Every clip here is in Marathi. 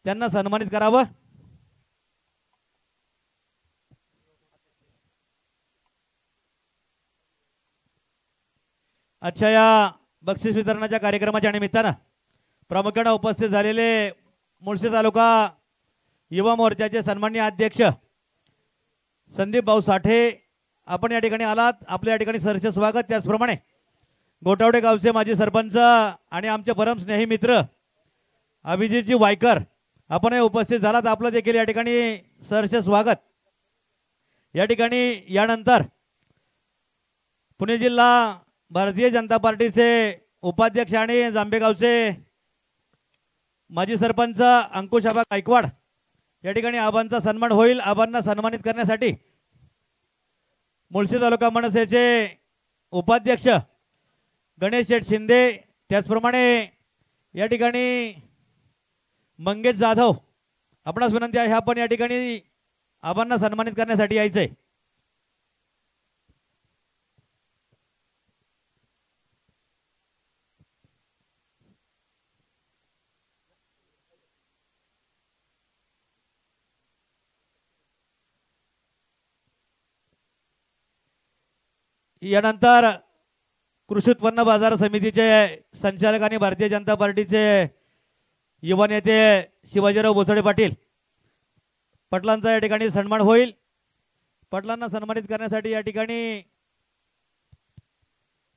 त्यांना सन्मानित करावं। अच्छा, या बक्षीस वितरणाच्या कार्यक्रमाच्या निमित्तानं प्रामुख्याने उपस्थित झालेले मुळशी तालुका युवा मोर्चाचे सन्माननीय अध्यक्ष संदीप भाऊ साठे, आपण या ठिकाणी आलात, आपल्या या ठिकाणी सहर्ष स्वागत। त्याचप्रमाणे गोटावडे गावचे माजी सरपंच आणि आमचे परम स्नेही मित्र अभिजितजी वायकर, आपण उपस्थित झालात, आपलं देखील या ठिकाणी सहर्ष स्वागत। या ठिकाणी यानंतर पुणे जिल्हा भारतीय जनता पार्टीचे उपाध्यक्ष आणि जांभेगावचे माजी सरपंच अंकुश आबा गायकवाड, या ठिकाणी आबांचा सन्मान होईल। आबांना सन्मानित करण्यासाठी मुळशी तालुका मनसेचे उपाध्यक्ष गणेश शेठ शिंदे, त्याचप्रमाणे या ठिकाणी मंगेश जाधव, आपणास विनंती आहे आपण या ठिकाणी आबांना सन्मानित करण्यासाठी यायचंय। यानंतर कृषी उत्पन्न बाजार समितीचे संचालक आणि भारतीय जनता पार्टीचे युवा नेते शिवाजीराव बोसडे पाटील, पाटलांचा या ठिकाणी सन्मान होईल। पाटलांना सन्मानित करण्यासाठी या ठिकाणी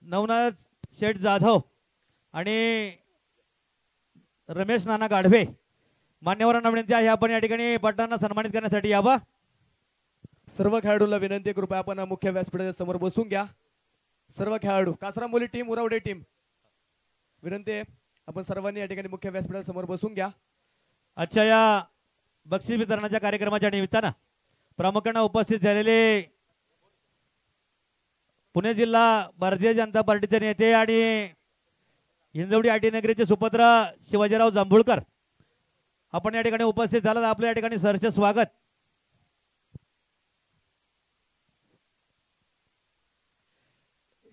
नवनाथ शेठ जाधव आणि रमेश नाना गाढवे, मान्यवरांना विनंती आहे आपण या ठिकाणी पाटलांना सन्मानित करण्यासाठी यावं। सर्व खेळाडूंना विनंती, कृपया आपण मुख्य व्यासपीठाच्या समोर बसून घ्या। सर्व खेळाडू, कासरांबोली टीम, उरावडे टीम, विनंती आहे आपण सर्वांनी या ठिकाणी मुख्य व्यासपीठाच्या समोर बसून घ्या। अच्छा, या बक्षीस वितरणाच्या कार्यक्रमाच्या निमित्तानं प्रामुख्याने उपस्थित झालेले पुणे जिल्हा भारतीय जनता पार्टीचे नेते आणि हिंजवडी आटी नगरीचे सुपुत्र शिवाजीराव जांभूळकर, आपण या ठिकाणी उपस्थित झालात, आपल्या या ठिकाणी सहर्ष स्वागत।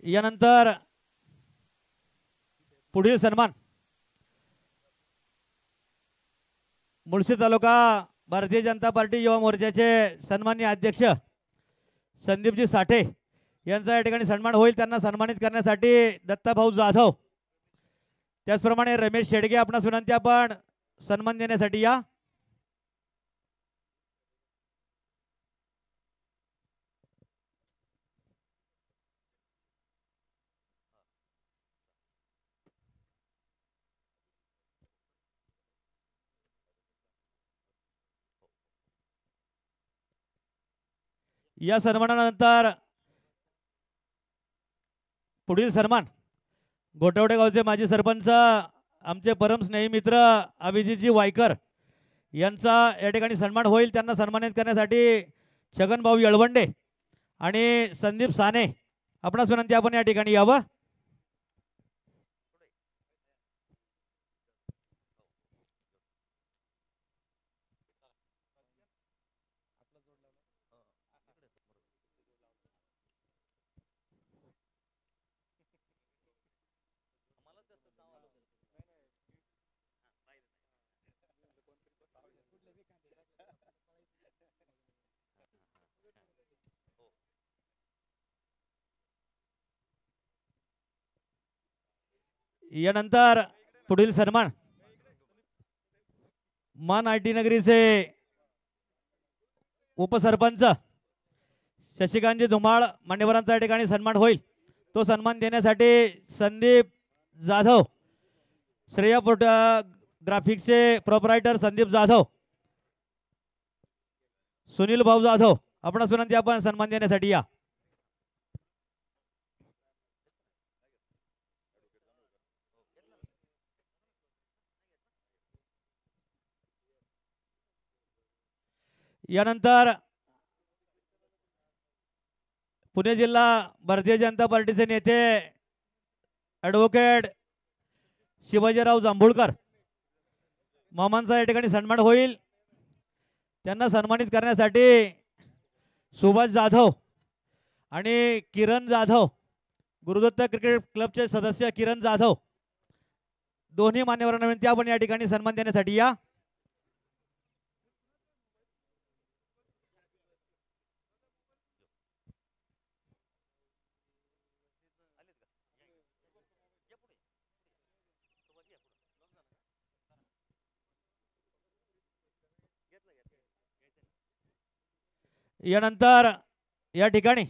यानंतर पुढील सन्मान मुळशी तालुका भारतीय जनता पार्टी युवा मोर्चाचे सन्माननीय अध्यक्ष संदीपजी साठे यांचा या ठिकाणी सन्मान होईल। त्यांना सन्मानित करण्यासाठी दत्ताभाऊ जाधव, त्याचप्रमाणे रमेश शेडगे, आपणास विनंती आपण सन्मान देण्यासाठी या। या सन्मानानंतर पुढील सन्मान गोटावडे गावचे माजी सरपंच आमचे परम स्नेही मित्र अभिजितजी वायकर यांचा या ठिकाणी सन्मान होईल। त्यांना सन्मानित करण्यासाठी छगनभाऊ येळवंडे आणि संदीप साने, आपणास विनंती आपण या ठिकाणी यावं। यानंतर पुढील सन्मान मान आटी नगरीचे उपसरपंच शशिकांतजी धुमाळ, मान्यवरांचा या ठिकाणी सन्मान होईल। तो सन्मान देण्यासाठी संदीप जाधव, श्रेया ग्राफिक्सचे प्रोप्रायटर संदीप जाधव, सुनील भाऊ जाधव, आपणास विनंती आपण सन्मान देण्यासाठी या। यानंतर पुणे जिल्हा भारतीय जनता पार्टीचे नेते ॲडव्होकेट शिवाजीराव जांभूळकर मामांचा या ठिकाणी सन्मान होईल। त्यांना सन्मानित करण्यासाठी सुभाष जाधव आणि किरण जाधव, गुरुदत्त क्रिकेट क्लबचे सदस्य किरण जाधव, दोन्ही मान्यवरांना विनंती आपण या ठिकाणी सन्मान देण्यासाठी या। यानंतर या ठिकाणी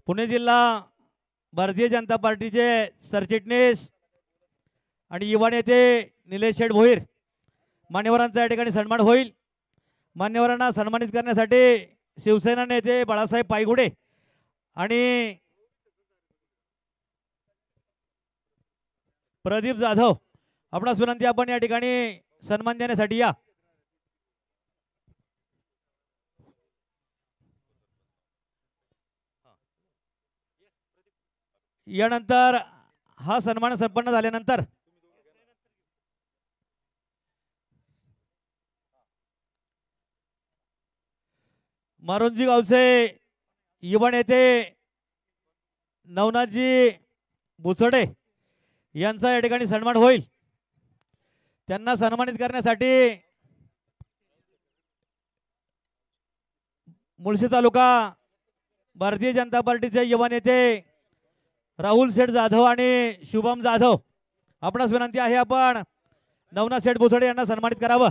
पुणे जिल्हा भारतीय जनता पार्टीचे सरचिटणीस आणि युवा नेते निलेश शेठ भोईर मान्यवरांचा या ठिकाणी सन्मान होईल. मान्यवरांना सन्मानित करण्यासाठी शिवसेना नेते बाळासाहेब पायगुडे आणि प्रदीप जाधव आपणास विनंती, आपण या ठिकाणी सन्मान देण्यासाठी या. यानंतर हा सन्मान संपन्न झाल्यानंतर मारुंजी गावचे युवा नेते नवनाथजी बुचडे यांचा या ठिकाणी सन्मान होईल. त्यांना सन्मानित करण्यासाठी मुळशी तालुका भारतीय जनता पार्टीचे युवा नेते राहुल शेठ जाधव आणि शुभम जाधव आपणास विनंती आहे, आपण नवनाथ शेठ बुचडे यांना सन्मानित करावं.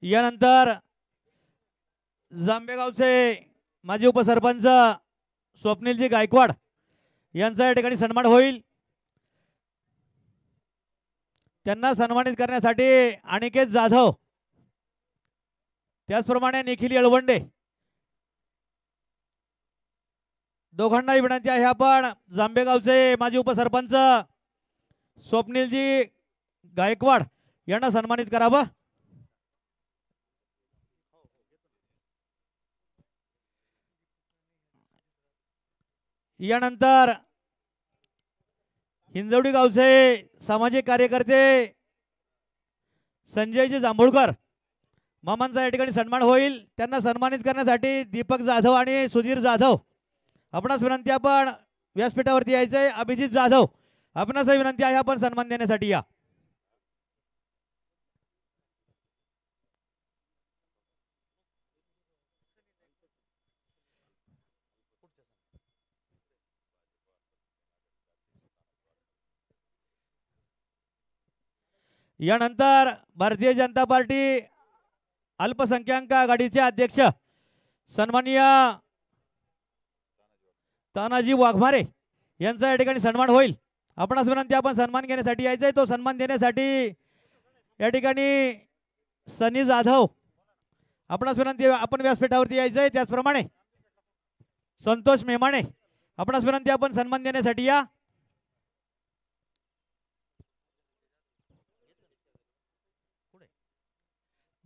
यानंतर जांभेगावचे माजी उपसरपंच स्वप्नीलजी गायकवाड यांचा या ठिकाणी सन्मान होईल. त्यांना सन्मानित करण्यासाठी अनिकेत जाधव, त्याचप्रमाणे निखिल येळवंडे दोघांनाही विनंती आहे, आपण जांभेगावचे माजी उपसरपंच स्वप्नीलजी गायकवाड यांना सन्मानित करावं. यानंतर हिंजवडी गावचे सामाजिक कार्यकर्ते संजयजी जांभूळकर मामांचा या ठिकाणी सन्मान होईल. त्यांना सन्मानित करण्यासाठी दीपक जाधव आणि सुधीर जाधव आपणास विनंती, आपण व्यासपीठावरती यायचंय. अभिजित जाधव आपणासही विनंती आहे, आपण सन्मान देण्यासाठी या. यानंतर भारतीय जनता पार्टी अल्पसंख्याक आघाडीचे अध्यक्ष सन्माननीय तानाजी वाघमारे यांचा या ठिकाणी सन्मान होईल. आपणास विनंती, आपण सन्मान घेण्यासाठी यायचंय. तो सन्मान देण्यासाठी या ठिकाणी सनी जाधव आपणास विनंती, आपण व्यासपीठावरती यायचंय. त्याचप्रमाणे संतोष मेमाणे आपणास विनंती, आपण सन्मान देण्यासाठी या.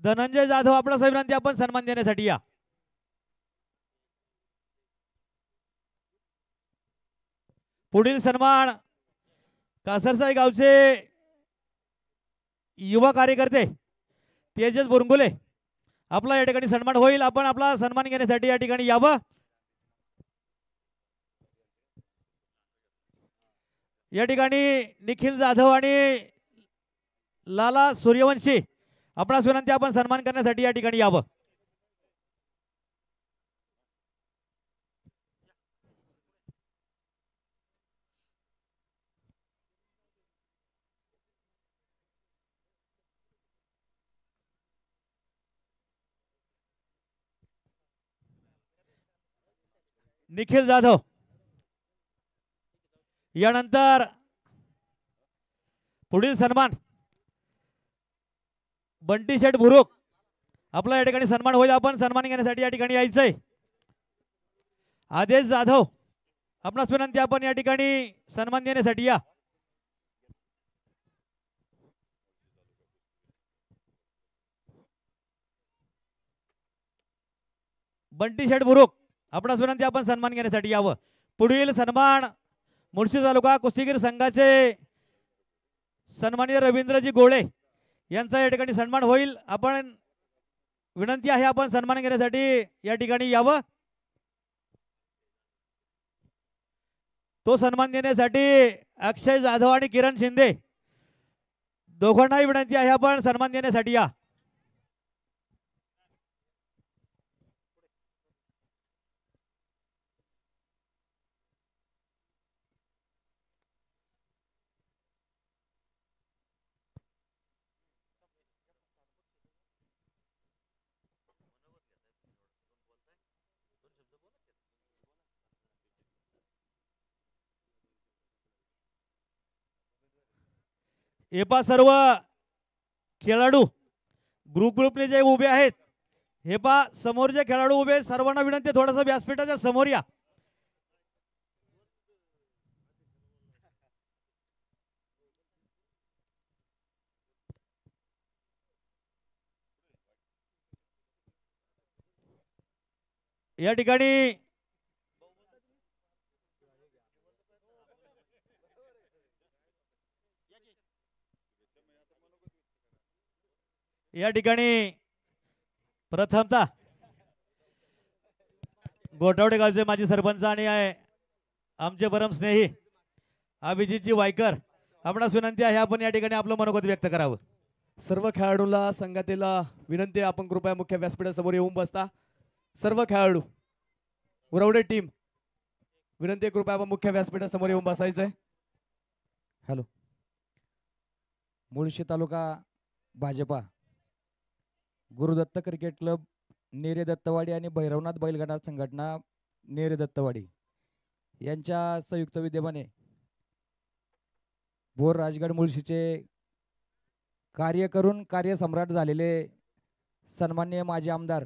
धनंजय जाधव आपणास विनंती, आपण सन्मान देण्यासाठी या. पुढील सन्मान कासरसाई गावचे युवा कार्यकर्ते तेजस बुरंगुले आपला या ठिकाणी सन्मान होईल. आपण आपला सन्मान घेण्यासाठी या ठिकाणी यावं. या ठिकाणी निखिल जाधव आणि लाला सूर्यवंशी आपणास विनंती, आपण सन्मान करण्यासाठी या ठिकाणी यावं. निखिल जाधव. यानंतर पुढील सन्मान बंटी शेठ बुरुक आपला या ठिकाणी सन्मान होईल. आपण सन्मान घेण्यासाठी या ठिकाणी यायचंय. आदेश जाधव आपणास विनंती, आपण या ठिकाणी सन्मान देण्यासाठी या. बंटी शेठ बुरुक आपणास विनंती, आपण सन्मान घेण्यासाठी यावं. पुढील सन्मान मुळशी तालुका कुस्तीगीर संघाचे सन्माननीय रवींद्रजी गोळे यांचा या ठिकाणी सन्मान होईल. आपण विनंती आहे, आपण सन्मान घेण्यासाठी या ठिकाणी यावं. तो सन्मान देण्यासाठी अक्षय जाधव आणि किरण शिंदे दोघांनाही विनंती आहे, आपण सन्मान देण्यासाठी या. हे पा सर्व खेळाडू ग्रुपने जे उभे आहेत, हे पा समोर जे खेळाडू उभे आहेत, सर्वांना विनंती आहे, थोडंसं व्यासपीठाच्या समोर या. या ठिकाणी प्रथमतः गोठवडे गावचे माजी सरपंच आणि आमचे परम स्नेही अभिजितजी वायकर, आपणास विनंती आहे आपण या ठिकाणी आपलं मनोगत व्यक्त करावं. सर्व खेळाडूला संघातील विनंती आहे, आपण कृपया मुख्य व्यासपीठासमोर येऊन बसता. सर्व खेळाडू उरवडे टीम विनंती आहे, कृपया आपण मुख्य व्यासपीठासमोर येऊन बसायचंय. हॅलो. मुळशी तालुका भाजपा, गुरुदत्त क्रिकेट क्लब नेरे दत्तवाडी आणि भैरवनाथ बैलगाडा संघटना नेरे दत्तवाडी यांच्या संयुक्त विद्यमाने भोर राजगड मुळशीचे कार्य करून कार्यसम्राट झालेले सन्माननीय माजी आमदार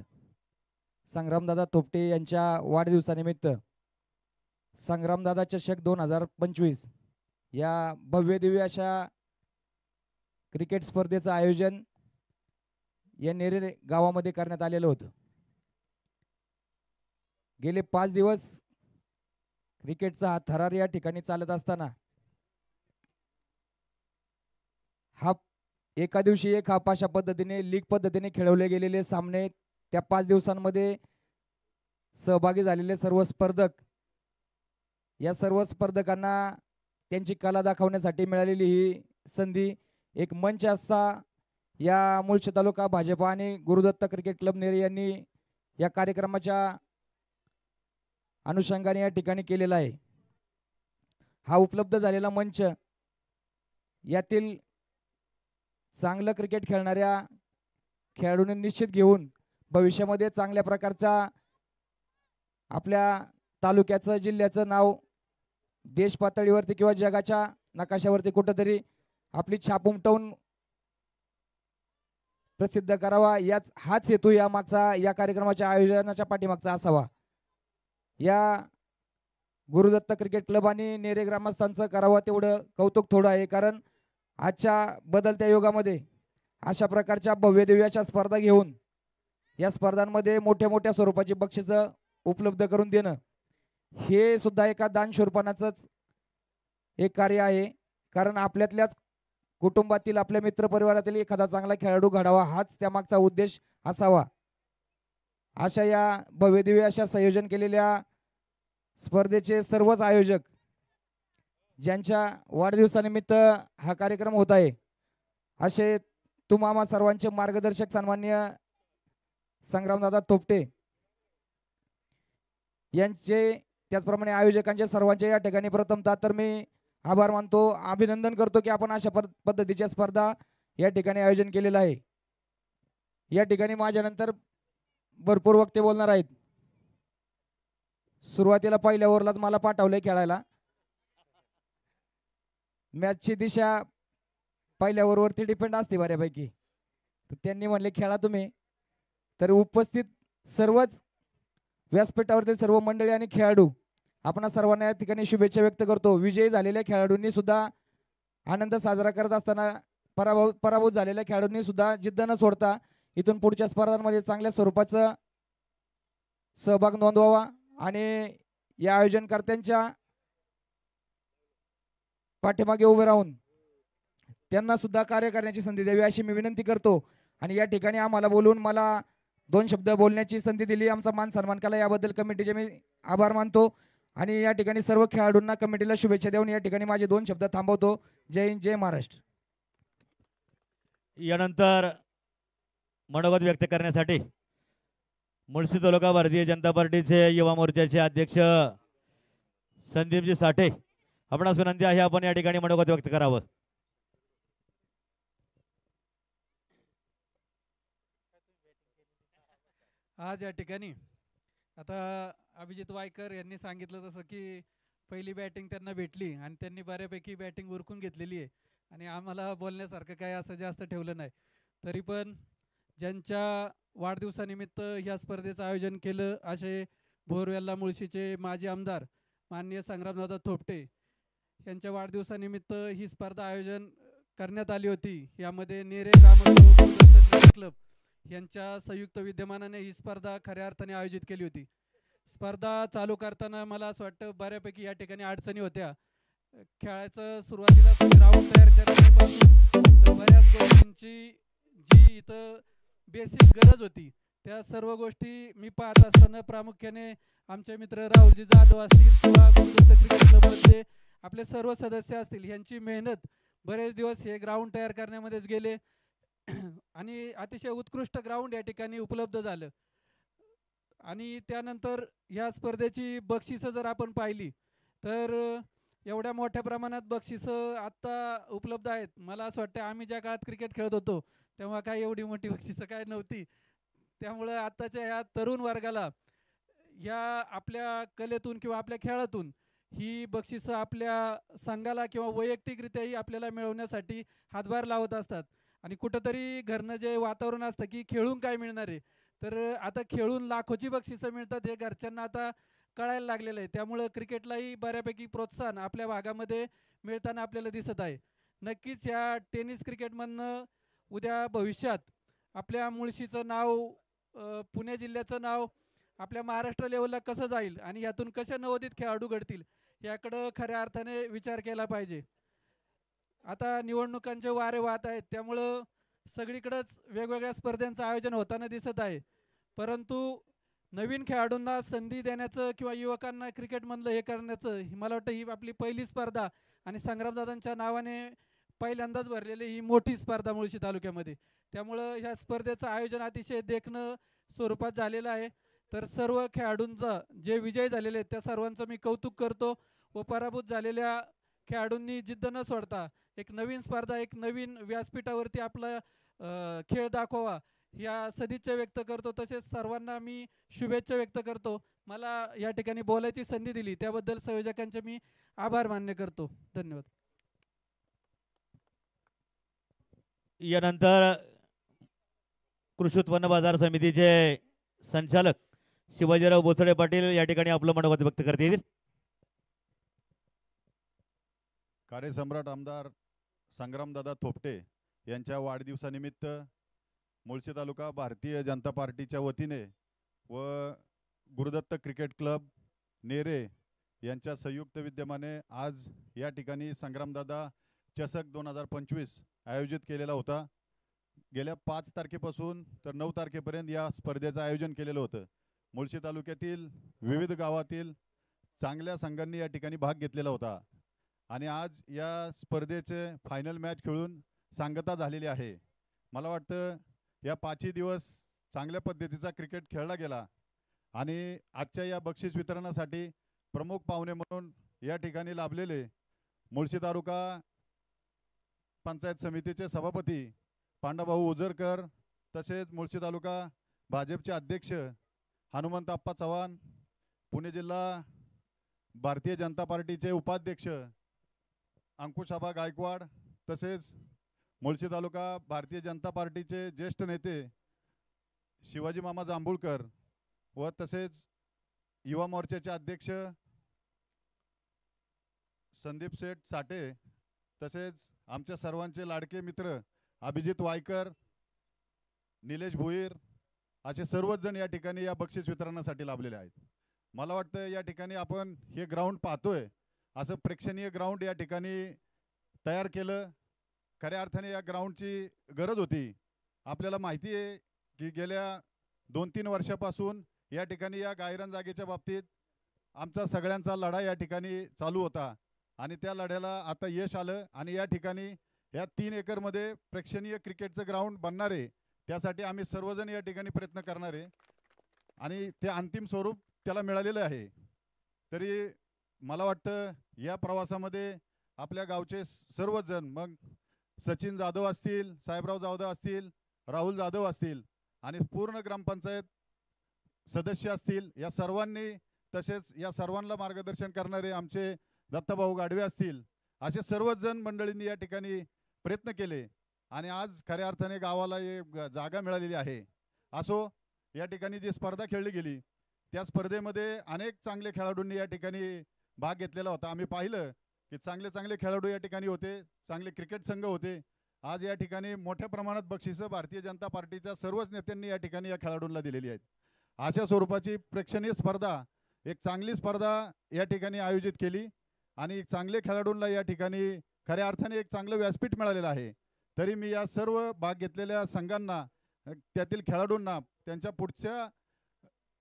संग्रामदादा थोपटे यांच्या वाढदिवसानिमित्त संग्रामदादा चषक 2025 या भव्यदिव्य अशा क्रिकेट स्पर्धेचं आयोजन या नेरे गावामध्ये करण्यात आलेलं होतं. गेले 5 दिवस क्रिकेटचा हा थरार या ठिकाणी चालत असताना हा एका दिवशी एक हाफ अशा पद्धतीने लीग पद्धतीने खेळवले गेलेले सामने, त्या 5 दिवसांमध्ये सहभागी झालेले सर्व स्पर्धक, या सर्व स्पर्धकांना त्यांची कला दाखवण्यासाठी मिळालेली ही संधी, एक मंच असता या मुळशी तालुका भाजपा आणि गुरुदत्त क्रिकेट क्लब नेरे यांनी या कार्यक्रमाच्या अनुषंगाने या ठिकाणी केलेला आहे. हा उपलब्ध झालेला मंच यातील चांगलं क्रिकेट खेळणाऱ्या खेळाडूंनी निश्चित घेऊन भविष्यामध्ये चांगल्या प्रकारचा आपल्या तालुक्याचं जिल्ह्याचं नाव देश पातळीवरती किंवा जगाच्या नकाशावरती कुठंतरी आपली छाप उमटवून प्रसिद्ध करावा, हाच हेतू या मागचा, या कार्यक्रमाच्या आयोजनाच्या पाठीमागचा असावा. या गुरुदत्त क्रिकेट क्लब आणि नेरे ग्रामस्थांचं करावं तेवढं कौतुक थोडं आहे, कारण आजच्या बदलत्या युगामध्ये अशा प्रकारच्या भव्यदिव्य अशा स्पर्धा घेऊन या स्पर्धांमध्ये मोठ्या मोठ्या स्वरूपाची बक्षिसं उपलब्ध करून देणं हे सुद्धा एका दानशूरपणाचंच एक कार्य आहे. कारण आपल्यातल्याच कुटुंबातील, आपल्या मित्रपरिवारातील एखादा चांगला खेळाडू घडावा हाच त्यामागचा उद्देश असावा. अशा या भव्यदिव्य अशा संयोजन केलेल्या स्पर्धेचे सर्वच आयोजक, ज्यांच्या वाढदिवसानिमित्त हा कार्यक्रम होत आहे, असे तुम्हा सर्वांचे मार्गदर्शक सन्माननीय संग्रामदादा थोपटे यांचे, त्याचप्रमाणे आयोजकांचे सर्वांचे या ठिकाणी प्रथमतः तर मी आभार मानतो, अभिनंदन करतो की आपण अशा पद्धतीच्या स्पर्धा या ठिकाणी आयोजन केलेलं आहे. या ठिकाणी माझ्यानंतर भरपूर वक्ते बोलणार आहेत. सुरुवातीला पहिल्या ओव्हरलाच मला पाठवलंय खेळायला. मॅचची दिशा पहिल्या ओव्हरवरती डिपेंड असते बऱ्यापैकी, तर त्यांनी म्हणले खेळा तुम्ही. तर उपस्थित सर्वच व्यासपीठावरती सर्व मंडळी आणि खेळाडू, आपण सर्वांना या ठिकाणी शुभेच्छा व्यक्त करतो. विजयी झालेल्या खेळाडूंनी सुद्धा आनंद साजरा करत असताना पराभूत झालेल्या खेळाडूंनी सुद्धा जिद्द न सोडता इथून पुढच्या स्पर्धांमध्ये चांगल्या स्वरूपाचा सहभाग नोंदवावा आणि या आयोजनकर्त्यांच्या पाठीमागे उभे राहून त्यांना सुद्धा कार्य करण्याची संधी द्यावी अशी मी विनंती करतो. आणि या ठिकाणी आम्हाला बोलून मला 2 शब्द बोलण्याची संधी दिली, आमचा मान सन्मान केला, याबद्दल कमिटीचे मी आभार मानतो. आणि या ठिकाणी सर्व खेळाडूंना कमिटीला शुभेच्छा देऊन या ठिकाणी माझे 2 शब्द थांबवतो. जय हिंद, जय महाराष्ट्र. यानंतर मनोगत व्यक्त करण्यासाठी मुळशी तालुका भारतीय जनता पार्टीचे युवा मोर्चाचे अध्यक्ष संदीपजी साठे, आपणास विनंती आहे आपण या ठिकाणी मनोगत व्यक्त करावं. आज या ठिकाणी आता अभिजित वायकर यांनी सांगितलं तसं की पहिली बॅटिंग त्यांना भेटली आणि त्यांनी बऱ्यापैकी बॅटिंग उरकून घेतलेली आहे. आणि आम्हाला बोलण्यासारखं काही असं जास्त ठेवलं नाही. तरी पण ज्यांच्या वाढदिवसानिमित्त ह्या स्पर्धेचं आयोजन केलं असे बोरवेल्ला मुळशीचे माजी आमदार माननीय संग्रामदादा थोपटे यांच्या वाढदिवसानिमित्त ही स्पर्धा आयोजन करण्यात आली होती. यामध्ये नेरे ग्रामोत्सव क्लब यांच्या संयुक्त विद्यमानाने ही स्पर्धा खऱ्या अर्थाने आयोजित केली होती. स्पर्धा चालू करताना मला असं वाटतं बऱ्यापैकी या ठिकाणी अडचणी होत्या. खेळाचं सुरुवातीला ग्राउंड तयार करण्यापासून तर बऱ्याच गोष्टींची जी इथं बेसिक गरज होती त्या सर्व गोष्टी मी पाहत असताना प्रामुख्याने आमचे मित्र राहुलजी जाधव असतील किंवा गुरुदत्त क्रिकेट क्लबमधले आपले सर्व सदस्य असतील यांची मेहनत बरेच दिवस हे ग्राउंड तयार करण्यामध्येच गेले आणि अतिशय उत्कृष्ट ग्राउंड या ठिकाणी उपलब्ध झालं. आणि त्यानंतर या स्पर्धेची बक्षिसं जर आपण पाहिली तर एवढ्या मोठ्या प्रमाणात बक्षिसं आत्ता उपलब्ध आहेत. मला असं वाटतं आम्ही ज्या काळात क्रिकेट खेळत होतो तेव्हा काय एवढी मोठी बक्षिसं काय नव्हती. त्यामुळं आत्ताच्या ह्या तरुण वर्गाला या आपल्या कलेतून किंवा आपल्या खेळातून ही बक्षिसं आपल्या संघाला किंवा वैयक्तिकरित्याही आपल्याला मिळवण्यासाठी हातभार लावत असतात. आणि कुठंतरी घरनं जे वातावरण असतं की खेळून काय मिळणार आहे, तर आता खेळून लाखोची बक्षिसं मिळतात हे घरच्यांना आता कळायला लागलेलं आहे. त्यामुळं क्रिकेटलाही बऱ्यापैकी प्रोत्साहन आपल्या भागामध्ये मिळताना आपल्याला दिसत आहे. नक्कीच या टेनिस क्रिकेटमधनं उद्या भविष्यात आपल्या मुळशीचं नाव, पुणे जिल्ह्याचं नाव आपल्या महाराष्ट्र लेवलला कसं जाईल आणि यातून कसे नवोदित खेळाडू घडतील याकडं खऱ्या अर्थाने विचार केला पाहिजे. आता निवडणुकांचे वारे वाहत आहेत त्यामुळं सगळीकडेच वेगवेगळ्या स्पर्धांचं आयोजन होताना दिसत आहे. परंतु नवीन खेळाडूंना संधी देण्याचं किंवा युवकांना क्रिकेटमधलं हे करण्याचं मला वाटतं ही आपली पहिली स्पर्धा आणि संग्रामदादांच्या नावाने पहिल्यांदाच भरलेली ही मोठी स्पर्धा मुळशी तालुक्यामध्ये. त्यामुळं ह्या स्पर्धेचं आयोजन अतिशय देखणं स्वरूपात झालेलं आहे. तर सर्व खेळाडूंचा जे विजय झालेले आहेत त्या सर्वांचं मी कौतुक करतो व पराभूत झालेल्या खेळाडूंनी जिद्द न सोडता एक नवीन स्पर्धा, एक नवीन व्यासपीठावरती आपला खेळ दाखवावा या सदिच्छा व्यक्त करतो. तसेच सर्वांना मी शुभेच्छा व्यक्त करतो. मला या ठिकाणी बोलायची संधी दिली त्याबद्दल संयोजकांचे मी आभार मान्य करतो. धन्यवाद. यानंतर कृषी उत्पन्न बाजार समितीचे संचालक शिवाजीराव बोचडे पाटील या ठिकाणी आपलं मनोगत व्यक्त करतील. कार्यसम्राट आमदार संग्रामदादा थोपटे यांच्या वाढदिवसानिमित्त मुळशी तालुका भारतीय जनता पार्टीच्या वतीने व गुरुदत्त क्रिकेट क्लब नेरे यांच्या संयुक्त विद्यमाने आज या ठिकाणी संग्रामदादा चषक 2025 आयोजित केलेला होता. गेल्या 5 तारखेपासून तर 9 तारखेपर्यंत या स्पर्धेचं आयोजन केलेलं होतं. मुळशी तालुक्यातील विविध गावातील चांगल्या संघांनी या ठिकाणी भाग घेतलेला होता आणि आज या स्पर्धेचे फायनल मॅच खेळून सांगता झालेली आहे. मला वाटतं या 5ही दिवस चांगल्या पद्धतीचा क्रिकेट खेळला गेला आणि आजच्या या बक्षीस वितरणासाठी प्रमुख पाहुणे म्हणून या ठिकाणी लाभलेले मुळशी तालुका पंचायत समितीचे सभापती पांडाभाऊ उजरकर, तसेच मुळशी तालुका भाजपचे अध्यक्ष हनुमंत आप्पा चव्हाण, पुणे जिल्हा भारतीय जनता पार्टीचे उपाध्यक्ष अंकुशाबा गायकवाड, तसेच मुळशी तालुका भारतीय जनता पार्टीचे ज्येष्ठ नेते शिवाजी मामा जांभूळकर व तसेच युवा मोर्चाचे अध्यक्ष संदीप शेठ साठे, तसेच आमच्या सर्वांचे लाडके मित्र अभिजित वायकर, निलेश भुईर असे सर्वच जण या ठिकाणी या बक्षीस वितरणासाठी लाभलेले आहेत. मला वाटतं या ठिकाणी आपण हे ग्राउंड पाहतोय, असं प्रेक्षणीय ग्राउंड या ठिकाणी तयार केलं. खऱ्या अर्थाने या ग्राउंडची गरज होती. आपल्याला माहिती आहे की गेल्या 2-3 वर्षापासून या ठिकाणी या गायरान जागेच्या बाबतीत आमचा सगळ्यांचा लढा या ठिकाणी चालू होता आणि त्या लढ्याला आता यश आलं आणि या ठिकाणी या 3 एकरमध्ये प्रेक्षणीय क्रिकेटचं ग्राउंड बनणार आहे. त्यासाठी आम्ही सर्वजण या ठिकाणी प्रयत्न करणार आहे आणि ते अंतिम स्वरूप त्याला मिळालेलं आहे. तरी मला वाटतं या प्रवासामध्ये आपल्या गावचे सर्वच जण, मग सचिन जाधव असतील, साहेबराव जाधव असतील, राहुल जाधव असतील आणि पूर्ण ग्रामपंचायत सदस्य असतील, या सर्वांनी, तसेच या सर्वांना मार्गदर्शन करणारे आमचे दत्ताभाऊ गाडवे असतील, असे सर्वच जण मंडळींनी या ठिकाणी प्रयत्न केले आणि आज खऱ्या अर्थाने गावाला जागा मिळालेली आहे. असो, या ठिकाणी जी स्पर्धा खेळली गेली त्या स्पर्धेमध्ये अनेक चांगले खेळाडूंनी या ठिकाणी भाग घेतलेला होता. आम्ही पाहिलं की चांगले चांगले खेळाडू या ठिकाणी होते, चांगले क्रिकेट संघ होते. आज या ठिकाणी मोठ्या प्रमाणात बक्षिसं भारतीय जनता पार्टीच्या सर्वच नेत्यांनी या ठिकाणी या खेळाडूंना दिलेली आहेत. अशा स्वरूपाची प्रेक्षणीय स्पर्धा, एक चांगली स्पर्धा या ठिकाणी आयोजित केली आणि चांगले खेळाडूंना या ठिकाणी खऱ्या अर्थाने एक चांगलं व्यासपीठ मिळालेलं आहे. तरी मी या सर्व भाग घेतलेल्या संघांना, त्यातील खेळाडूंना त्यांच्या पुढच्या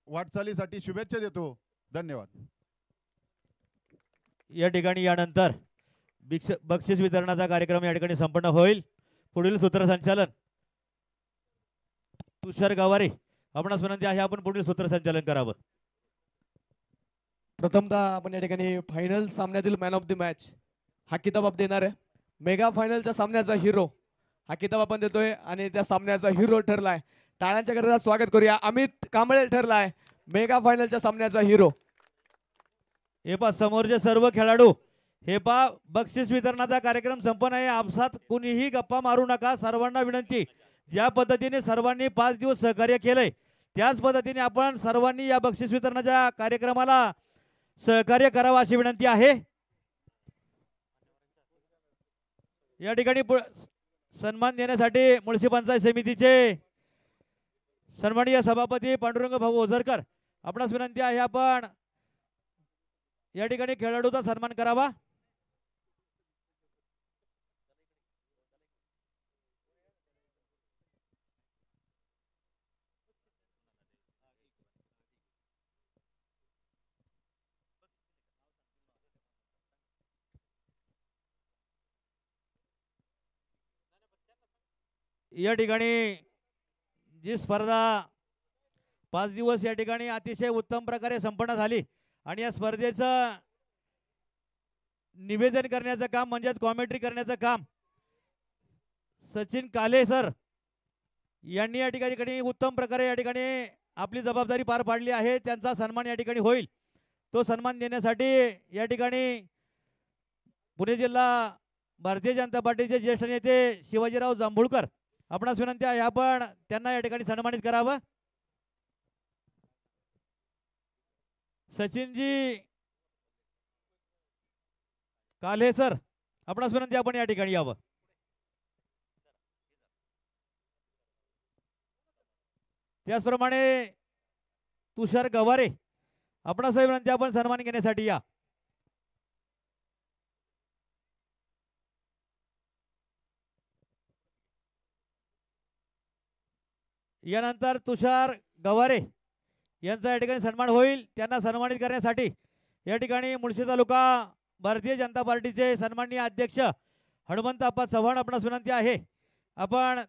वाटचालीसाठी शुभेच्छा देतो. धन्यवाद. या ठिकाणी यानंतर बक्षीस वितरणाचा कार्यक्रम या ठिकाणी संपन्न होईल. पुढील सूत्रसंचालन तुषार गावारे, आपणास विनंती आहे आपण पुढील सूत्रसंचालन करावं. प्रथमतः आपण या ठिकाणी फायनल सामन्यातील मॅन ऑफ द मॅच हा किताब आपण देणार आहे. मेगा फायनलच्या सामन्याचा हिरो हा किताब आपण देतोय आणि त्या सामन्याचा हिरो ठरलाय. टाळ्यांच्या गजरात स्वागत करूया. अमित कांबळे ठरलाय मेगा फायनलच्या सामन्याचा हिरो. हे पा समोरचे सर्व खेळाडू, हे पा बक्षीस वितरणाचा कार्यक्रम संपन्न आहे. आपसात कुणीही गप्पा मारू नका. सर्वांना विनंती, ज्या पद्धतीने सर्वांनी 5 दिवस सहकार्य केलंय त्याच पद्धतीने आपण सर्वांनी या बक्षीस वितरणाच्या कार्यक्रमाला सहकार्य करावं अशी विनंती आहे. या ठिकाणी सन्मान देण्यासाठी मुळशी पंचायत समितीचे सन्माननीय सभापती पांडुरंग भाऊ ओझरकर, आपणास विनंती आहे आपण या ठिकाणी खेळाडूचा सन्मान करावा. या ठिकाणी जी स्पर्धा 5 दिवस या ठिकाणी अतिशय उत्तम प्रकारे संपन्न झाली आणि या स्पर्धेचं निवेदन करण्याचं काम म्हणजेच कॉमेंट्री करण्याचं काम सचिन काले सर यांनी या ठिकाणी उत्तम प्रकारे या ठिकाणी आपली जबाबदारी पार पाडली आहे. त्यांचा सन्मान या ठिकाणी होईल. तो सन्मान देण्यासाठी या ठिकाणी पुणे जिल्हा भारतीय जनता पार्टीचे ज्येष्ठ नेते शिवाजीराव जांभूळकर, आपणास विनंती आहे आपण त्यांना या ठिकाणी सन्मानित करावं. सचिनजी काले सर, आपणास विनंती आपण या ठिकाणी यावं. त्याचप्रमाणे तुषार गवारे, आपणास विनंती आपण सन्मान घेण्यासाठी या. यानंतर तुषार गवारे यांचा या ठिकाणी सन्मान होईल. त्यांना सन्मानित करण्यासाठी या ठिकाणी मुळशी तालुका भारतीय जनता पार्टीचे सन्माननीय अध्यक्ष हनुमंत आप्पा चव्हाण, आपणास विनंती आहे आपण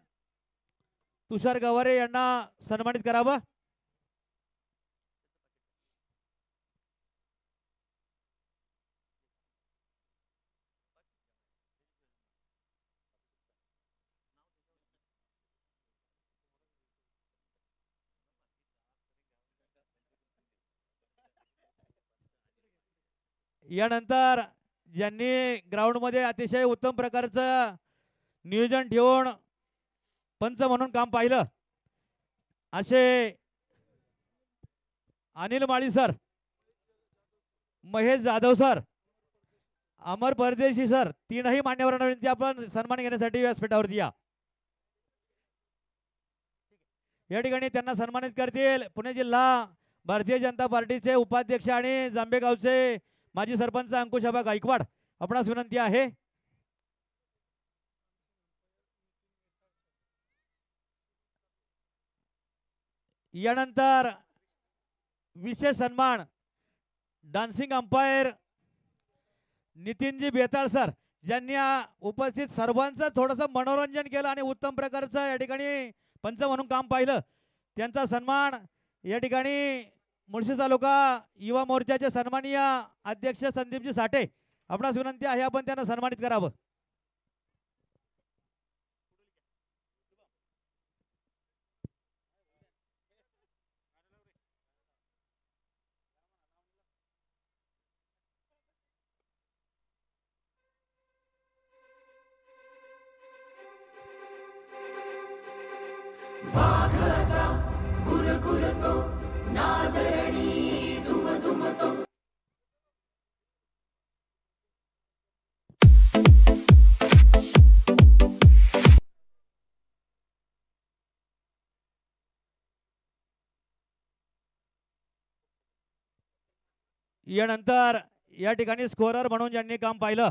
तुषार गवारे यांना सन्मानित करावं. यानंतर ज्यांनी ग्राउंड मध्ये अतिशय उत्तम प्रकारचं नियोजन ठेवून पंच म्हणून काम पाहिलं असे अनिल माळी सर, महेश जाधव सर, अमर परदेशी सर, तीनही मान्यवरांना विनंती आपण सन्मान घेण्यासाठी व्यासपीठावरती या. या ठिकाणी त्यांना सन्मानित करतील पुणे जिल्हा भारतीय जनता पार्टीचे उपाध्यक्ष आणि जांभेगावचे माजी सरपंच अंकुशाबा गायकवाड, आपणास विनंती आहे. यानंतर विशेष सन्मान dancing umpire Nitinji Betal sir, ज्यांनी उपस्थित सर्वांचं थोडंसं मनोरंजन केलं आणि उत्तम प्रकारचं या ठिकाणी पंच म्हणून काम पाहिलं. त्यांचा सन्मान या ठिकाणी मुळशी तालुका युवा मोर्चाचे सन्माननीय अध्यक्ष संदीपजी साठे, आपणास विनंती आहे आपण त्यांना सन्मानित करावं. यानंतर या ठिकाणी स्कोरर म्हणून ज्यांनी काम पाहिलं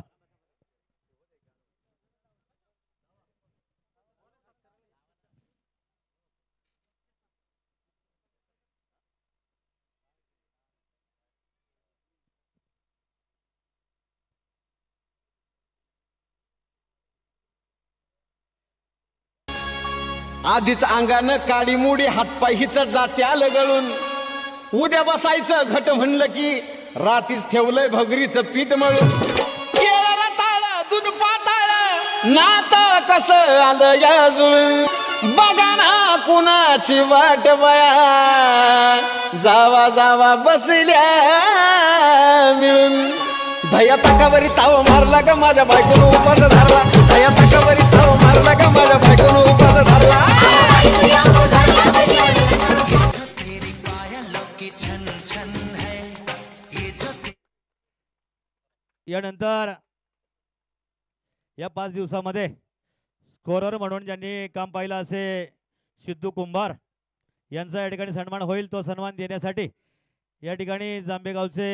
आधीच अंगानं काडी मुडी हातपाय हिच जाते आलं गळून. उद्या बसायचं घट म्हणलं की रातीच ठेवलंय भगरीचं पीठ मळून. केळं रताळ दूध पाताळ नाताळ कसं आलं या जुळून. बघा ना कुणाची वाट बया जावा जावा बसल्या मिळून. धया ताकावरी ताव मारला ग माझ्या बायकोनं उपास धरला. धया ताकावरी ताव मारला ग माझ्या बायकोनं उपास धरला. यानंतर या 5 दिवसामध्ये स्कोरर म्हणून ज्यांनी काम पाहिलं असे सिद्धू कुंभार यांचा या ठिकाणी सन्मान होईल. तो सन्मान देण्यासाठी या ठिकाणी जांभेगावचे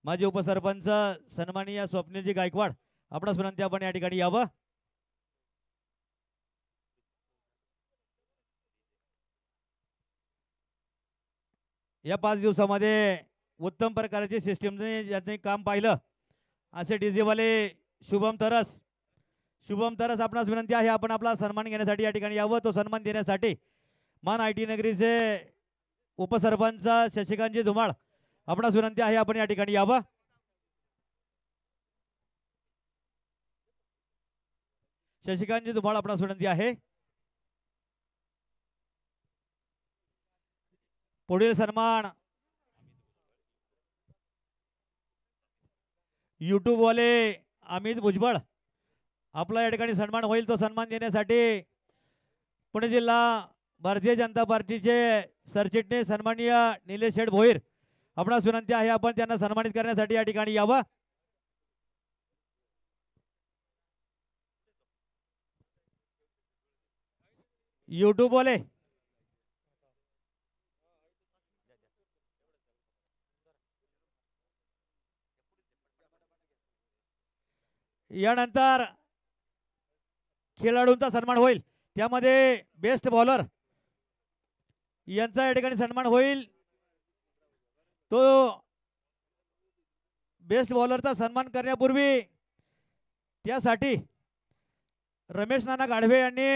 माजी उपसरपंच सन्माननीय स्वप्नीलजी गायकवाड आपणास विनंती आपण या ठिकाणी यावं. या 5 दिवसामध्ये उत्तम प्रकारची सिस्टीमने ज्यांनी काम पाहिलं असे डीजेवाले शुभम तरस आपणास विनंती आहे आपण आपला सन्मान घेण्यासाठी या ठिकाणी यावं. तो सन्मान देण्यासाठी मान IT नगरीचे उपसरपंच शशिकांतजी धुमाळ आपणास विनंती आहे आपण या ठिकाणी यावं. शशिकांतजी धुमाळ आपणास विनंती आहे. पुढील सन्मान YouTube वाले अमित भुजबळ आपला या ठिकाणी सन्मान होईल. तो सन्मान देण्यासाठी पुणे जिल्हा भारतीय जनता पार्टीचे सरचिटणीस सन्माननीय निलेश शेठ भोईर आपणास विनंती आहे आपण त्यांना सन्मानित करण्यासाठी या ठिकाणी यावं. YouTube वाले यानंतर खेळाडूंचा सन्मान होईल. त्यामध्ये बेस्ट बॉलर यांचा या ठिकाणी सन्मान होईल. तो बेस्ट बॉलरचा सन्मान करण्यापूर्वी त्यासाठी रमेश नाना गाढवे यांनी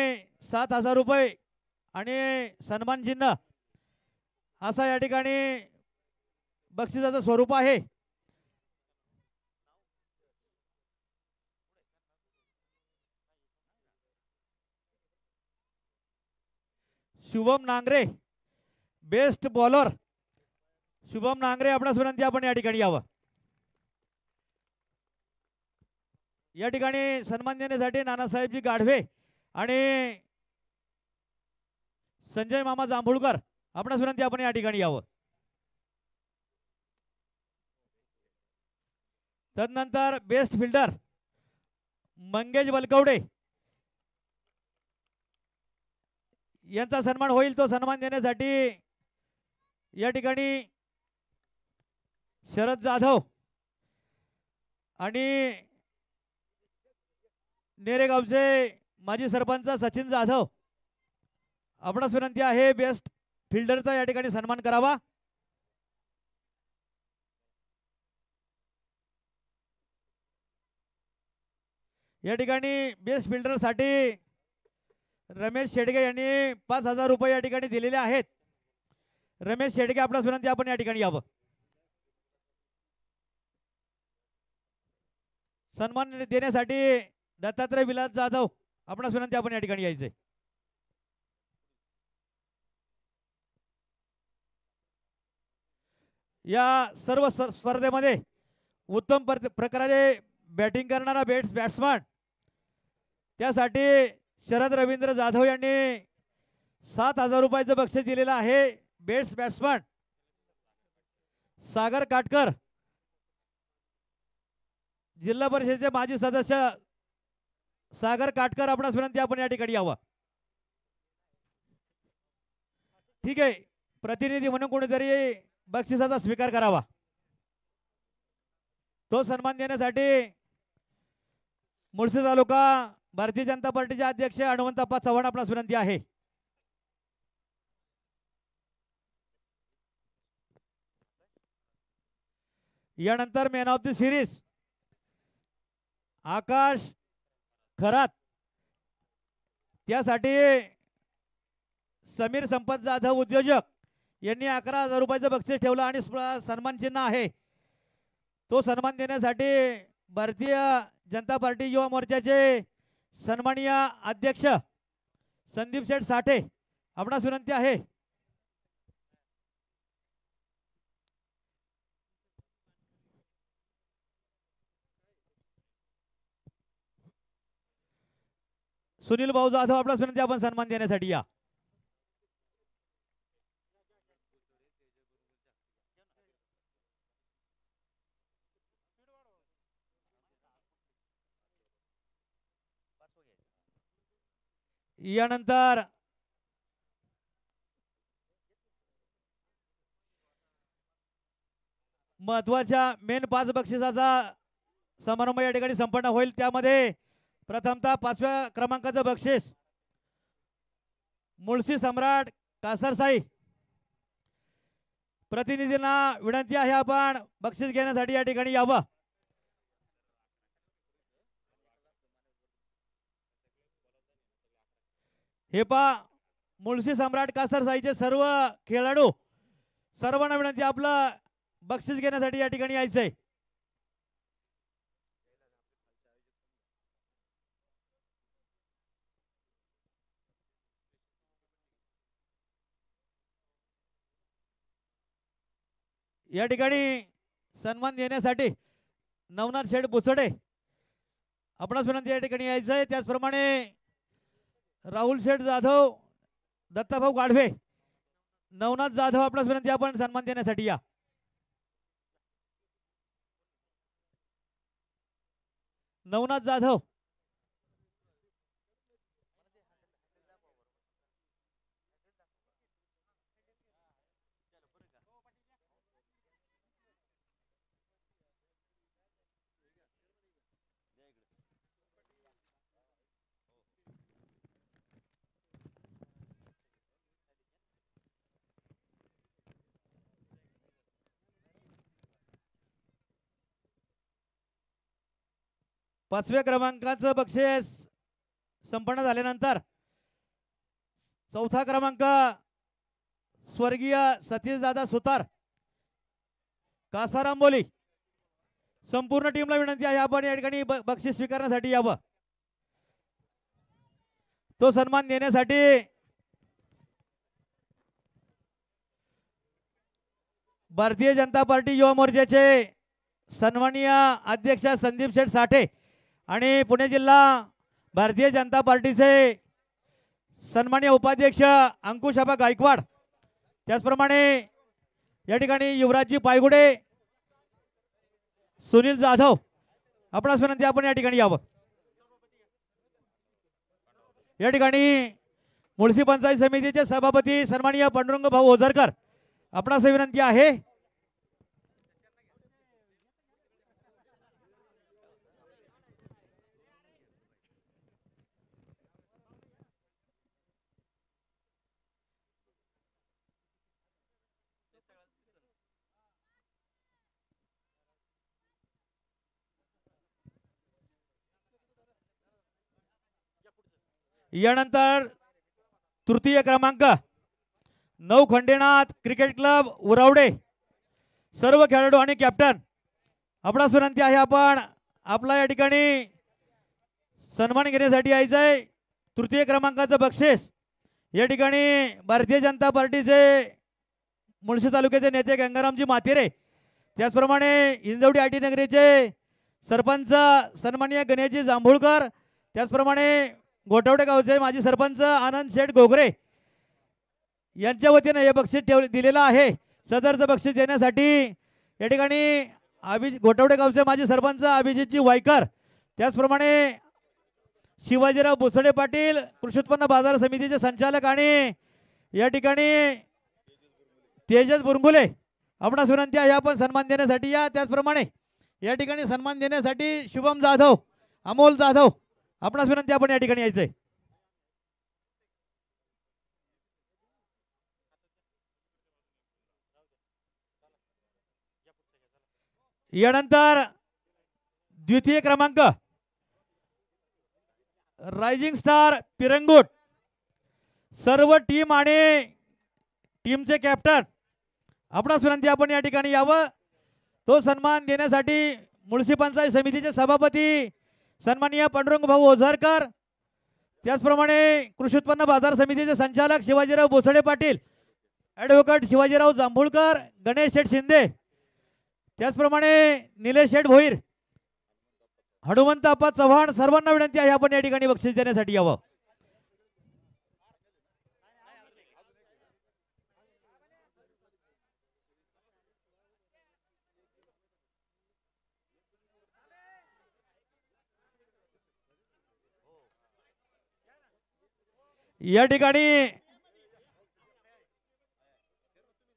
7,000 रुपये आणि सन्मान चिन्ह असा या ठिकाणी बक्षिसाचं स्वरूप आहे. शुभम नांगरे बेस्ट बॉलर शुभम नांगरे आपणास विनंती आपण या ठिकाणी यावं. या ठिकाणी सन्मान देण्यासाठी नानासाहेबजी गाढवे आणि संजय मामा जांभूळकर आपणास विनंती आपण या ठिकाणी यावं. तदनंतर बेस्ट फिल्डर मंगेश बलकवडे यांचा सन्मान होईल. तो सन्मान देण्यासाठी या ठिकाणी शरद जाधव आणि नेरेगावचे माजी सरपंच सचिन जाधव आपणास विनंती आहे बेस्ट फिल्डरचा या ठिकाणी सन्मान करावा. या ठिकाणी बेस्ट फिल्डरसाठी रमेश शेडगे यांनी 5,000 रुपये या ठिकाणी दिलेले आहेत. रमेश शेडगे आपणास विनंती आपण या ठिकाणी यावं. सन्मान देण्यासाठी दत्तात्रय विलास जाधव आपणास विनंती आपण या ठिकाणी यायचे. या सर्व स्पर्धेमध्ये उत्तम प्रकारे बॅटिंग करणारा बॅट्समन त्यासाठी शरद रवींद्र जाधव यांनी 7,000 रुपयाचं बक्षीस दिलेलं आहे बेस्ट बॅट्समन सागर काटकर, जिल्हा परिषदेचे माजी सदस्य सागर काटकर. आपणास विनंती आपण या ठिकाणी यावं. ठीक आहे, प्रतिनिधी म्हणून कोणीतरी बक्षिसाचा स्वीकार करावा. तो सन्मान देण्यासाठी मुळशी तालुका भारतीय जनता पार्टीचे अध्यक्ष हनुमंतप्पा चव्हाण आपणास विनंती आहे. यानंतर मॅन ऑफ द सिरीज आकाश खरात, त्यासाठी समीर संपत जाधव उद्योजक यांनी 11,000 रुपयाचं बक्षीस ठेवलं आणि सन्मान चिन्ह आहे. तो सन्मान देण्यासाठी भारतीय जनता पार्टी युवा मोर्चाचे सन्माननीय अध्यक्ष संदीप शेठ साठे आपणास विनंती आहे. सुनील भाऊ जाधव आपणास विनंती आपण सन्मान देण्यासाठी या. यानंतर महत्वाच्या मेन 5 बक्षिसाचा समारंभ या ठिकाणी संपन्न होईल. त्यामध्ये प्रथमतः 5व्या क्रमांकाचं बक्षीस मुळशी सम्राट कासरसाई. प्रतिनिधींना विनंती आहे आपण बक्षीस घेण्यासाठी या ठिकाणी यावं. हे पा मुळशी सम्राट कासरसाईचे सर्व खेळाडू, सर्वांना विनंती आपलं बक्षीस घेण्यासाठी या ठिकाणी यायचंय. या ठिकाणी सन्मान देण्यासाठी नवनाथ शेठ बुचडे आपणास विनंती या ठिकाणी यायचंय. त्याचप्रमाणे राहुल शेठ जाधव, दत्ताभाऊ गाढवे, नवनाथ जाधव आपणास विनंती आपण सन्मान देण्यासाठी या. नवनाथ जाधव, पाचव्या क्रमांकाचं बक्षीस संपन्न झाल्यानंतर 4था क्रमांक स्वर्गीय सतीशदादा सुतार कासारांबोली. संपूर्ण टीमला विनंती आहे आपण या ठिकाणी बक्षीस स्वीकारण्यासाठी यावं. तो सन्मान देण्यासाठी भारतीय जनता पार्टी युवा मोर्चाचे सन्माननीय अध्यक्ष संदीप शेठ साठे आणि पुणे जिल्हा भारतीय जनता पार्टीचे सन्माननीय उपाध्यक्ष अंकुशाबा गायकवाड, त्याचप्रमाणे या ठिकाणी युवराजजी पायगुडे, सुनील जाधव आपणास विनंती आपण या ठिकाणी यावं. या ठिकाणी मुळशी पंचायत समितीचे सभापती सन्माननीय पांडुरंग भाऊ ओझरकर आपणास विनंती आहे. यानंतर तृतीय क्रमांक नवखंडेनाथ क्रिकेट क्लब उरावडे, सर्व खेळाडू आणि कॅप्टन आपणास विनंती आहे आपण आपला या ठिकाणी सन्मान घेण्यासाठी यायचंय. तृतीय क्रमांकाचं बक्षीस या ठिकाणी भारतीय जनता पार्टीचे मुळशी तालुक्याचे नेते गंगारामजी मातेरे, त्याचप्रमाणे इंजवडी आटी नगरीचे सरपंच सन्माननीय गणेशजी जांभूळकर, त्याचप्रमाणे गोठवडे गावचे माजी सरपंच आनंद शेठ गोगरे यांच्या वतीने हे बक्षीस दिलेलं आहे. सदरचं बक्षीस देण्यासाठी या ठिकाणी गोटवडे गावचे माजी सरपंच अभिजितजी वायकर, त्याचप्रमाणे शिवाजीराव भोसडे पाटील कृषी उत्पन्न बाजार समितीचे संचालक आणि या ठिकाणी तेजस बुरंगुले, आपणास विनंती आहे आपण सन्मान देण्यासाठी या. त्याचप्रमाणे या ठिकाणी सन्मान देण्यासाठी शुभम जाधव, अमोल जाधव, आपणास विनंती आपण या ठिकाणी यायचंय. यानंतर द्वितीय क्रमांक रायझिंग स्टार पिरंगुट, सर्व टीम आणि टीमचे कॅप्टन, आपणास विनंती आपण या ठिकाणी यावं. तो सन्मान देण्यासाठी मुळशी पंचायत समितीचे सभापती सन्माननीय पांडुरंग भाऊ ओझरकर, त्याचप्रमाणे कृषी उत्पन्न बाजार समितीचे संचालक शिवाजीराव भोसडे पाटील, ॲडव्होकेट शिवाजीराव जांभूळकर, गणेश शेठ शिंदे, त्याचप्रमाणे निलेश शेठ भोईर, हनुमंत अप्पा चव्हाण, सर्वांना विनंती आहे आपण या ठिकाणी बक्षीस देण्यासाठी यावं. या ठिकाणी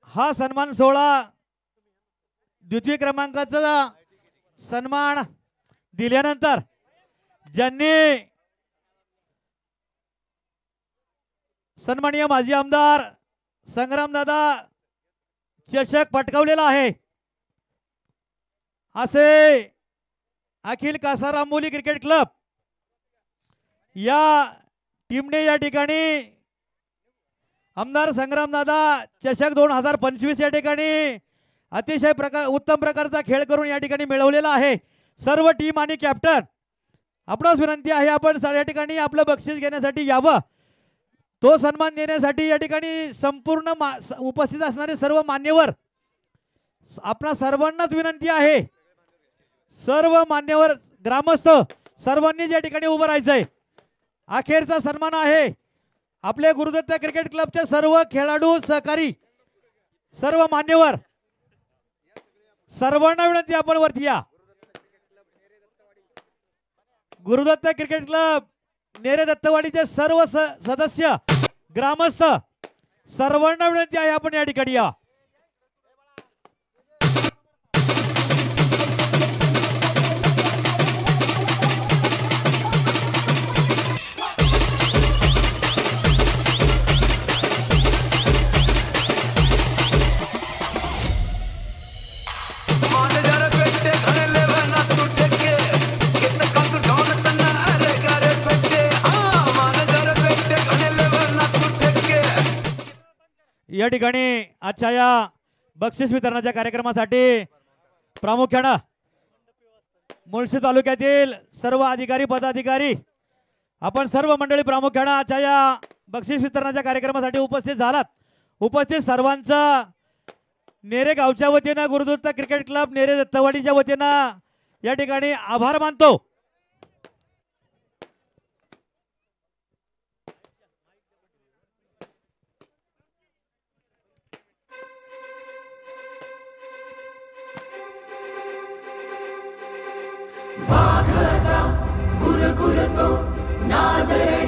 हा सन्मान सोहळा द्वितीय क्रमांकाचा सन्मान दिल्यानंतर ज्यांनी सन्माननीय माजी आमदार संग्रामदादा चषक पटकावलेला आहे असे अखिल कासार आंबोली क्रिकेट क्लब या टीमने या ठिकाणी आमदार संग्रामदादा चषक 2025 या ठिकाणी अतिशय उत्तम प्रकारचा खेळ करून या ठिकाणी मिळवलेला आहे. सर्व टीम आणि कॅप्टन, आपणास विनंती आहे आपण या ठिकाणी आपलं बक्षीस घेण्यासाठी यावं. तो सन्मान देण्यासाठी या ठिकाणी संपूर्ण उपस्थित असणारे सर्व मान्यवर, आपणा सर्वांनाच विनंती आहे, सर्व मान्यवर ग्रामस्थ सर्वांनी या ठिकाणी उभं राहायचंय. अखेरचा सन्मान आहे आपले गुरुदत्त क्रिकेट क्लबचे सर्व खेळाडू, सहकारी, सर्व मान्यवर, सर्वांना विनंती आपण वरती या. गुरुदत्त क्रिकेट क्लब नेरे दत्तवाडीचे सर्व सदस्य, ग्रामस्थ, सर्वांना विनंती आहे आपण या ठिकाणी या. या ठिकाणी आजच्या या बक्षीस वितरणाच्या कार्यक्रमासाठी प्रामुख्याने मुळशी तालुक्यातील सर्व अधिकारी, पदाधिकारी, आपण सर्व मंडळी प्रामुख्याने आजच्या या बक्षीस वितरणाच्या कार्यक्रमासाठी उपस्थित झालात. उपस्थित सर्वांचा नेरे गावच्या वतीने, गुरुदत्त क्रिकेट क्लब नेरे दत्तवाडीच्या वतीने या ठिकाणी आभार मानतो. वाघ असा गुरगुरतो नादर